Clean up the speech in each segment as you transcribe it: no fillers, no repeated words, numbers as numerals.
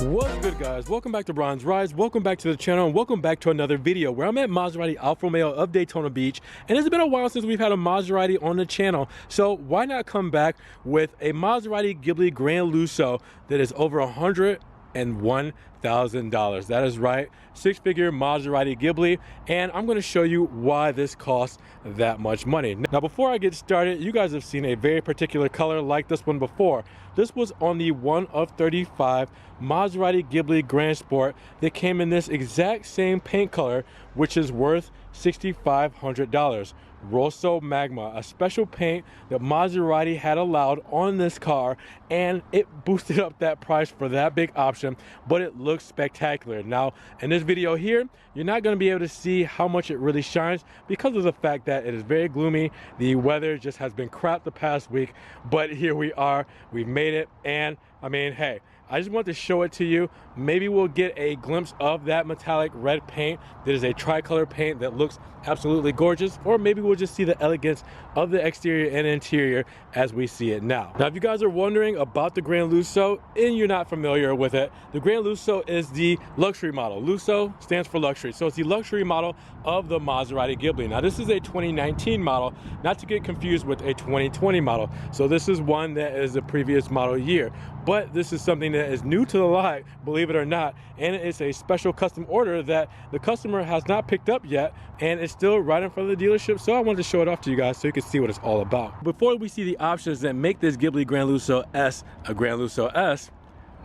What's good, guys? Welcome back to Ron's Rides. Welcome back to the channel, and welcome back to another video where I'm at Maserati Alfa Romeo of Daytona Beach, and it's been a while since we've had a Maserati on the channel, so why not come back with a Maserati Ghibli Granlusso that is over $101,000. That is right, six-figure Maserati Ghibli, and I'm going to show you why this costs that much money. Now, before I get started, you guys have seen a very particular color like this one before. This was on the 1 of 35 Maserati Ghibli Grand Sport that came in this exact same paint color, which is worth $6,500. Rosso Magma, a special paint that Maserati had allowed on this car, and it boosted up that price for that big option, but it looks spectacular. Now, in this video here, you're not going to be able to see how much it really shines because of the fact that it is very gloomy. The weather just has been crap the past week, but here we are, we've made it, and I mean, hey, I just want to show it to you. Maybe we'll get a glimpse of that metallic red paint that is a tricolor paint that looks absolutely gorgeous, or maybe we'll just see the elegance of the exterior and interior as we see it now. Now, if you guys are wondering about the Granlusso and you're not familiar with it, the Granlusso is the luxury model. Lusso stands for luxury, so it's the luxury model of the Maserati Ghibli. Now, this is a 2019 model, not to get confused with a 2020 model. So this is one that is the previous model year, but this is something that is new to the line, believe it or not, and it's a special custom order that the customer has not picked up yet, and it's still right in front of the dealership, so I wanted to show it off to you guys so you can see what it's all about. Before we see the options that make this Ghibli Granlusso S a Granlusso S,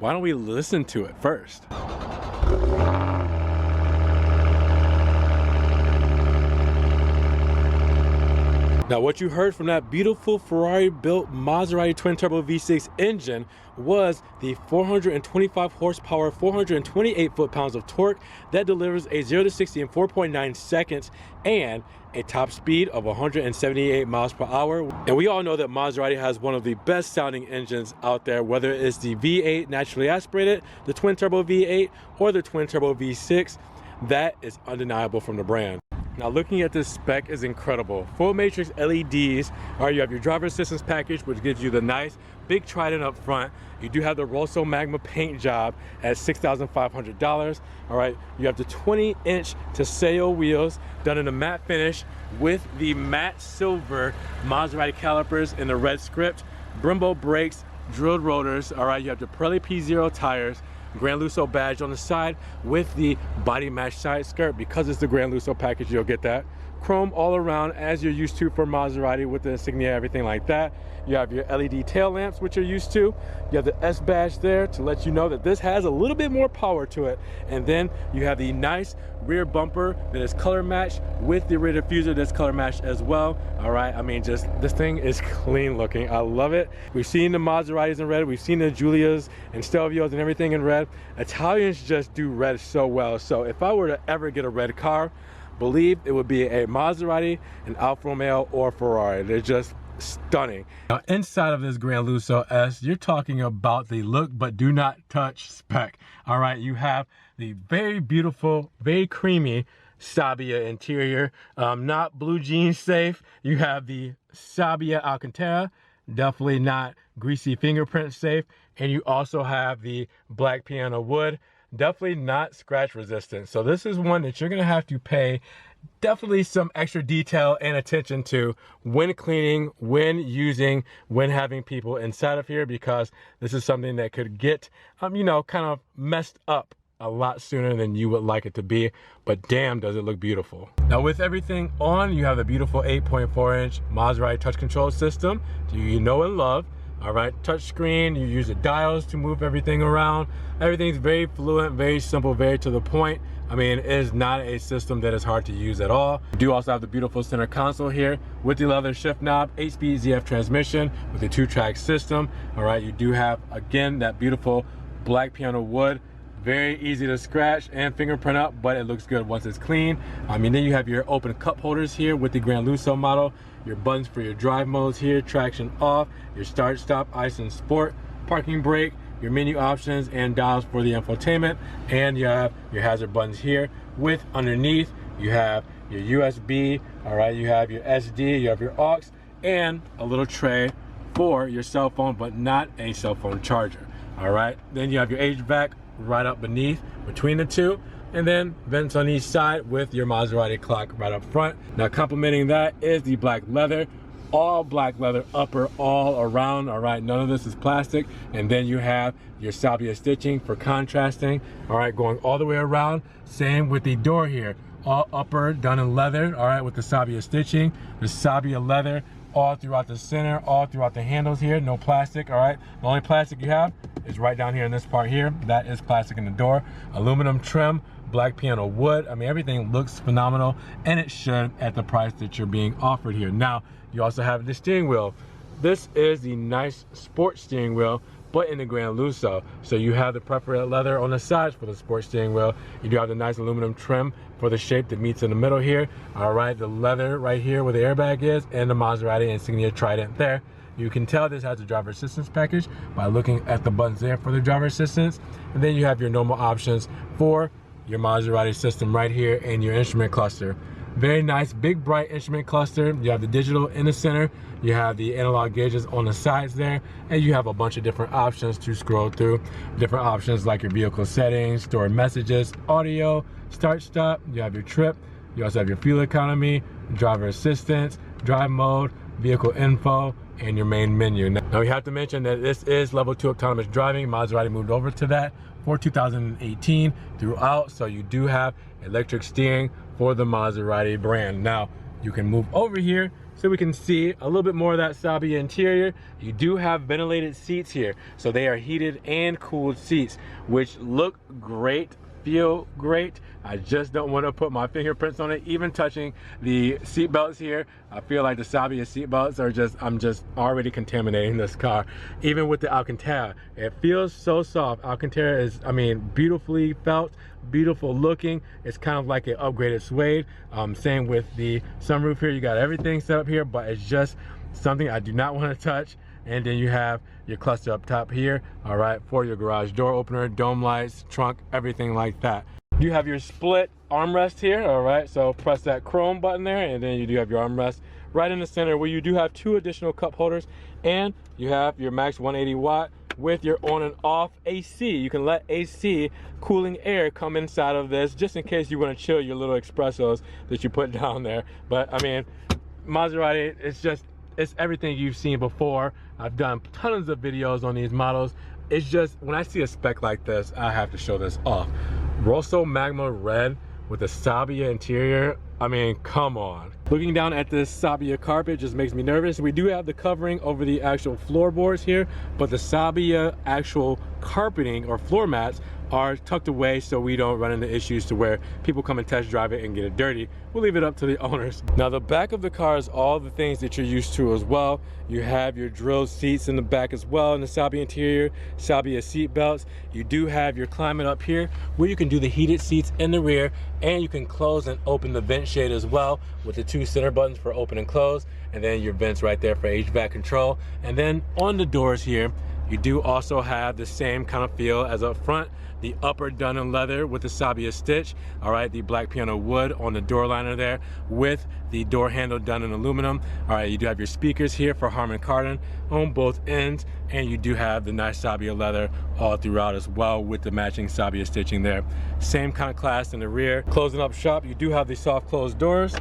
why don't we listen to it first? Now, what you heard from that beautiful Ferrari-built Maserati twin-turbo V6 engine was the 425 horsepower, 428 foot-pounds of torque that delivers a 0 to 60 in 4.9 seconds and a top speed of 178 miles per hour. And we all know that Maserati has one of the best-sounding engines out there, whether it's the V8 naturally aspirated, the twin-turbo V8, or the twin-turbo V6. That is undeniable from the brand. Now, looking at this spec is incredible. Full matrix LEDs. All right, you have your driver assistance package, which gives you the nice big trident up front. You do have the Rosso Magma paint job at $6,500. All right, you have the 20-inch Teseo wheels done in a matte finish with the matte silver Maserati calipers in the red script, Brembo brakes, drilled rotors. All right, you have the Pirelli P0 tires, Granlusso badge on the side with the body match side skirt. Because it's the Granlusso package, you'll get that. Chrome all around as you're used to for Maserati with the insignia, everything like that. You have your LED tail lamps, which you're used to. You have the S badge there to let you know that this has a little bit more power to it. And then you have the nice rear bumper that is color matched with the rear diffuser that's color matched as well. All right, I mean, just this thing is clean looking. I love it. We've seen the Maseratis in red. We've seen the Giulias and Stelvios and everything in red. Italians just do red so well. So if I were to ever get a red car, believe it would be a Maserati, an Alfa Romeo, or Ferrari. They're just stunning. Now, inside of this Granlusso S, you're talking about the look but do not touch spec. All right, you have the very beautiful, very creamy Sabia interior, not blue jeans safe. You have the Sabia Alcantara, definitely not greasy fingerprint safe, and you also have the black piano wood, definitely not scratch resistant. So this is one that you're gonna have to pay definitely some extra detail and attention to when cleaning, when using, when having people inside of here, because this is something that could get, you know, kind of messed up a lot sooner than you would like it to be, but damn does it look beautiful. Now, with everything on, you have the beautiful 8.4-inch Maserati touch control system you know and love. All right, touch screen, you use the dials to move everything around. Everything's very fluent, very simple, very to the point. I mean, it is not a system that is hard to use at all. You do also have the beautiful center console here with the leather shift knob, 8-speed ZF transmission with a 2-track system. All right, you do have, again, that beautiful black piano wood. Very easy to scratch and fingerprint up, but it looks good once it's clean. I mean, then you have your open cup holders here with the Granlusso model, your buttons for your drive modes here, traction off, your start, stop, ice and sport, parking brake, your menu options and dials for the infotainment, and you have your hazard buttons here with underneath, you have your USB, all right, you have your SD, you have your aux, and a little tray for your cell phone, but not a cell phone charger. All right, then you have your HVAC right up beneath between the two, and then vents on each side with your Maserati clock right up front. Now complementing that is the black leather, all black leather upper all around. All right, none of this is plastic. And then you have your sabia stitching for contrasting, all right, going all the way around. Same with the door here, all upper done in leather, all right, with the sabia stitching, the sabia leather all throughout the center, all throughout the handles here, no plastic, all right. The only plastic you have is right down here in this part here. That is plastic in the door. Aluminum trim, black piano wood. I mean, everything looks phenomenal, and it should at the price that you're being offered here. Now, you also have the steering wheel. This is the nice sport steering wheel, but in the Granlusso. So you have the perforated leather on the sides for the sport steering wheel. You do have the nice aluminum trim for the shape that meets in the middle here. All right, the leather right here where the airbag is, and the Maserati insignia trident there. You can tell this has a driver assistance package by looking at the buttons there for the driver assistance. And then you have your normal options for your Maserati system right here and your instrument cluster. Very nice, big, bright instrument cluster. You have the digital in the center. You have the analog gauges on the sides there. And you have a bunch of different options to scroll through. Different options like your vehicle settings, stored messages, audio, start, stop. You have your trip. You also have your fuel economy, driver assistance, drive mode, vehicle info, and your main menu. Now we have to mention that this is level 2 autonomous driving. Maserati moved over to that for 2018 throughout, so you do have electric steering for the Maserati brand. Now you can move over here so we can see a little bit more of that sabia interior. You do have ventilated seats here, so they are heated and cooled seats, which look great, feel great. I just don't want to put my fingerprints on it, even touching the seat belts here. I feel like the sabia seat belts are I'm just already contaminating this car. Even with the Alcantara, it feels so soft. Alcantara is, I mean, beautifully felt, beautiful looking. It's kind of like an upgraded suede. Same with the sunroof here. You got everything set up here, but it's just something I do not want to touch. And then you have your cluster up top here, all right, for your garage door opener, dome lights, trunk, everything like that. You have your split armrest here, all right, so press that chrome button there, and then you do have your armrest right in the center where you do have 2 additional cup holders, and you have your max 180 watt with your on and off AC. You can let AC, cooling air, come inside of this just in case you want to chill your little espressos that you put down there. But I mean, Maserati, it's everything you've seen before. I've done tons of videos on these models. It's just, when I see a spec like this, I have to show this off. Rosso Magma red with a sabia interior. I mean, come on. Looking down at this sabia carpet just makes me nervous. We do have the covering over the actual floorboards here, but the sabia actual carpeting or floor mats are tucked away so we don't run into issues to where people come and test drive it and get it dirty. We'll leave it up to the owners. Now the back of the car is all the things that you're used to as well. You have your drilled seats in the back as well in the sabia interior, sabia seat belts. You do have your climate up here where you can do the heated seats in the rear, and you can close and open the vent shade as well with the 2 center buttons for open and close, and then your vents right there for HVAC control. And then on the doors here, you do also have the same kind of feel as up front. The upper done in leather with the sabia stitch, all right, the black piano wood on the door liner there with the door handle done in aluminum. All right, you do have your speakers here for Harman Kardon on both ends, and you do have the nice sabia leather all throughout as well with the matching sabia stitching there. Same kind of class in the rear. Closing up shop, you do have the soft closed doors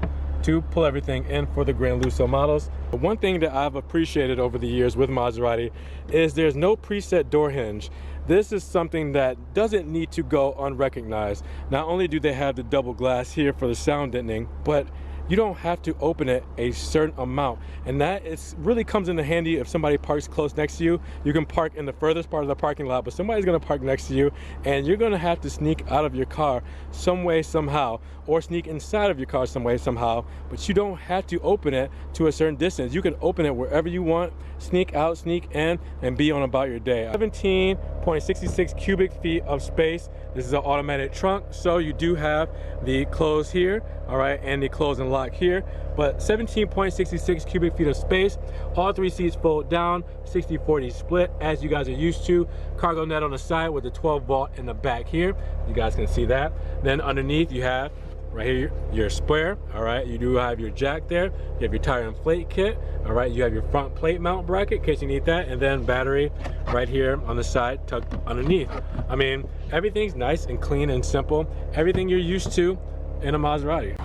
to pull everything in for the Granlusso models. But one thing that I've appreciated over the years with Maserati is there's no preset door hinge. This is something that doesn't need to go unrecognized. Not only do they have the double glass here for the sound deadening, but you don't have to open it a certain amount, and that really comes into handy if somebody parks close next to you. You can park in the furthest part of the parking lot, but somebody's gonna park next to you, and you're gonna have to sneak out of your car some way, somehow, or sneak inside of your car some way, somehow, but you don't have to open it to a certain distance. You can open it wherever you want, sneak out, sneak in, and be on about your day. 17.66 cubic feet of space. This is an automatic trunk, so you do have the close here, all right, and the close and lock here, but 17.66 cubic feet of space. All 3 seats fold down, 60-40 split, as you guys are used to. Cargo net on the side with the 12 volt in the back here. You guys can see that. Then underneath you have right here, your spare, all right? You do have your jack there. You have your tire inflate kit, all right? You have your front plate mount bracket in case you need that, and then battery right here on the side tucked underneath. I mean, everything's nice and clean and simple. Everything you're used to in a Maserati.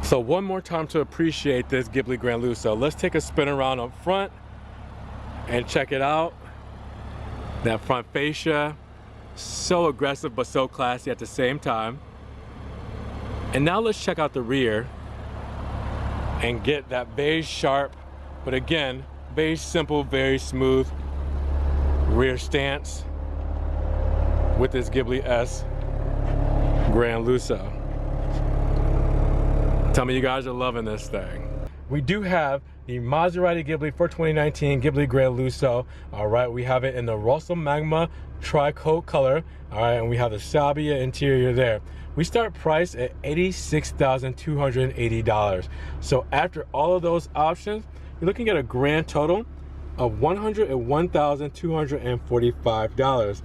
So one more time to appreciate this Ghibli Granlusso, let's take a spin around up front and check it out. That front fascia, so aggressive but so classy at the same time. And now let's check out the rear and get that beige sharp, but again, beige simple, very smooth rear stance with this Ghibli S Granlusso. Tell me you guys are loving this thing. We do have the Maserati Ghibli for 2019 Ghibli Granlusso. All right, we have it in the Rosso Magma tri-coat color. All right, and we have the Sabia interior there. We start price at $86,280. So after all of those options, you're looking at a grand total of $101,245.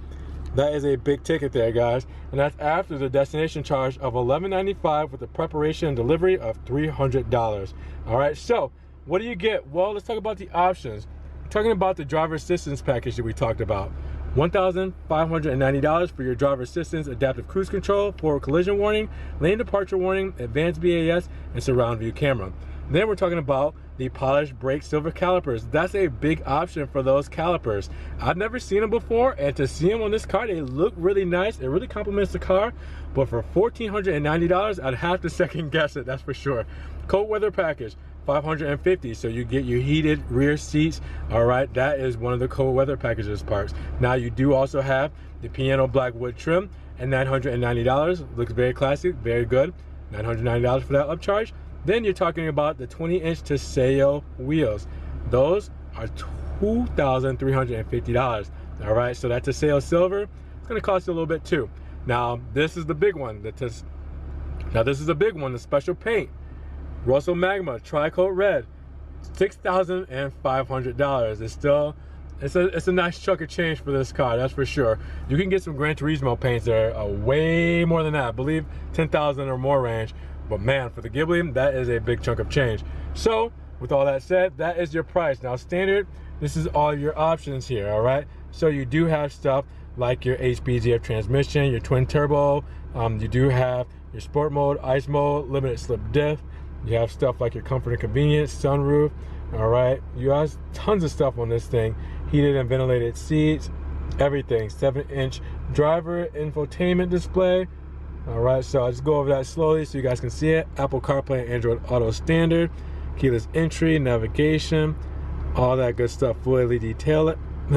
That is a big ticket there, guys. And that's after the destination charge of $11.95 with the preparation and delivery of $300. All right, so what do you get? Well, let's talk about the options. We're talking about the driver assistance package that we talked about. $1,590 for your driver assistance, adaptive cruise control, forward collision warning, lane departure warning, advanced BAS, and surround view camera. Then we're talking about the polished brake silver calipers. That's a big option for those calipers. I've never seen them before, and to see them on this car, they look really nice. It really complements the car, but for $1,490, I'd have to second guess it, that's for sure. Cold weather package, $550, so you get your heated rear seats. All right, that is one of the cold weather packages parts. Now you do also have the piano black wood trim, and $990. Looks very classic, very good. $990 for that upcharge. Then you're talking about the 20-inch Teseo wheels. Those are $2,350. All right, so that Teseo silver, it's gonna cost you a little bit too. Now, this is the big one. This is the big one, the special paint. Rosso Magma tri-coat red, $6,500. It's still, it's a nice chunk of change for this car, that's for sure. You can get some Gran Turismo paints that are way more than that. I believe 10,000 or more range. But man, for the Ghibli, that is a big chunk of change. So, with all that said, that is your price. Now, standard, this is all your options here, all right? So you do have stuff like your HPDF transmission, your twin turbo. You do have your sport mode, ice mode, limited slip diff. You have stuff like your comfort and convenience, sunroof, all right? You have tons of stuff on this thing. Heated and ventilated seats, everything. 7-inch driver infotainment display. All right, so I'll just go over that slowly so you guys can see it. Apple CarPlay and Android Auto standard, keyless entry, navigation, all that good stuff. Full LED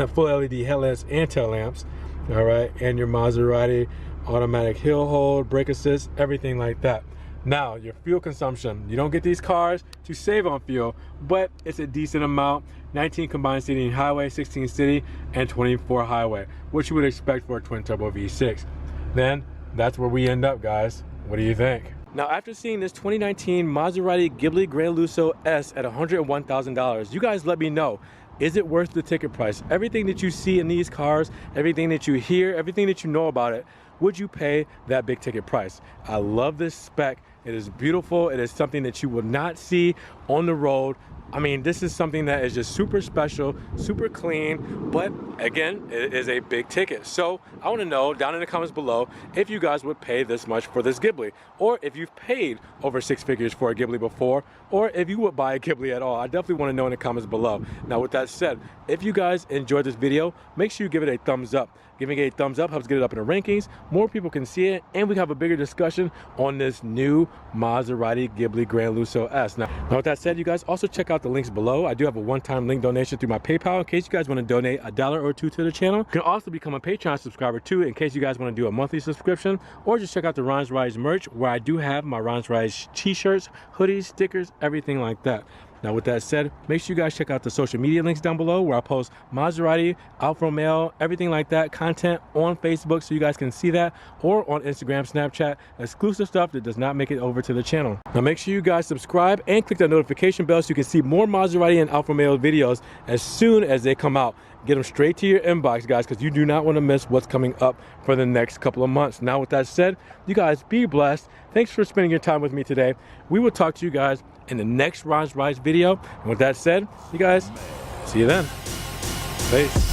full LED headlamps and tail lamps. All right, and your Maserati automatic hill hold, brake assist, everything like that. Now, your fuel consumption. You don't get these cars to save on fuel, but it's a decent amount. 19 combined seating highway, 16 city, and 24 highway, which you would expect for a twin turbo V6. Then that's where we end up, guys. What do you think? Now, after seeing this 2019 Maserati Ghibli Granlusso S at $101,000, you guys let me know, is it worth the ticket price? Everything that you see in these cars, everything that you hear, everything that you know about it, would you pay that big ticket price? I love this spec. It is beautiful. It is something that you will not see on the road. I mean, this is something that is just super special, super clean, but again, it is a big ticket. So I want to know down in the comments below if you guys would pay this much for this Ghibli, or if you've paid over 6 figures for a Ghibli before, or if you would buy a Ghibli at all. I definitely want to know in the comments below. Now, with that said, if you guys enjoyed this video, make sure you give it a thumbs up. Giving it a thumbs up helps get it up in the rankings. More people can see it, and we have a bigger discussion on this new Maserati Ghibli Granlusso S. Now, with that said, you guys also check out the links below. I do have a one-time link donation through my PayPal in case you guys want to donate $1 or $2 to the channel. You can also become a Patreon subscriber too in case you guys want to do a monthly subscription, or just check out the Ron's Rides merch where I do have my Ron's Rides t-shirts, hoodies, stickers, everything like that. Now, with that said, make sure you guys check out the social media links down below where I post Maserati, Alfa Romeo, everything like that, content on Facebook so you guys can see that, or on Instagram, Snapchat, exclusive stuff that does not make it over to the channel. Now, make sure you guys subscribe and click that notification bell so you can see more Maserati and Alfa Romeo videos as soon as they come out. get them straight to your inbox, guys, because you do not want to miss what's coming up for the next couple of months. Now, with that said, you guys be blessed. Thanks for spending your time with me today. We will talk to you guys in the next Rise video. And with that said, you guys, see you then. Peace.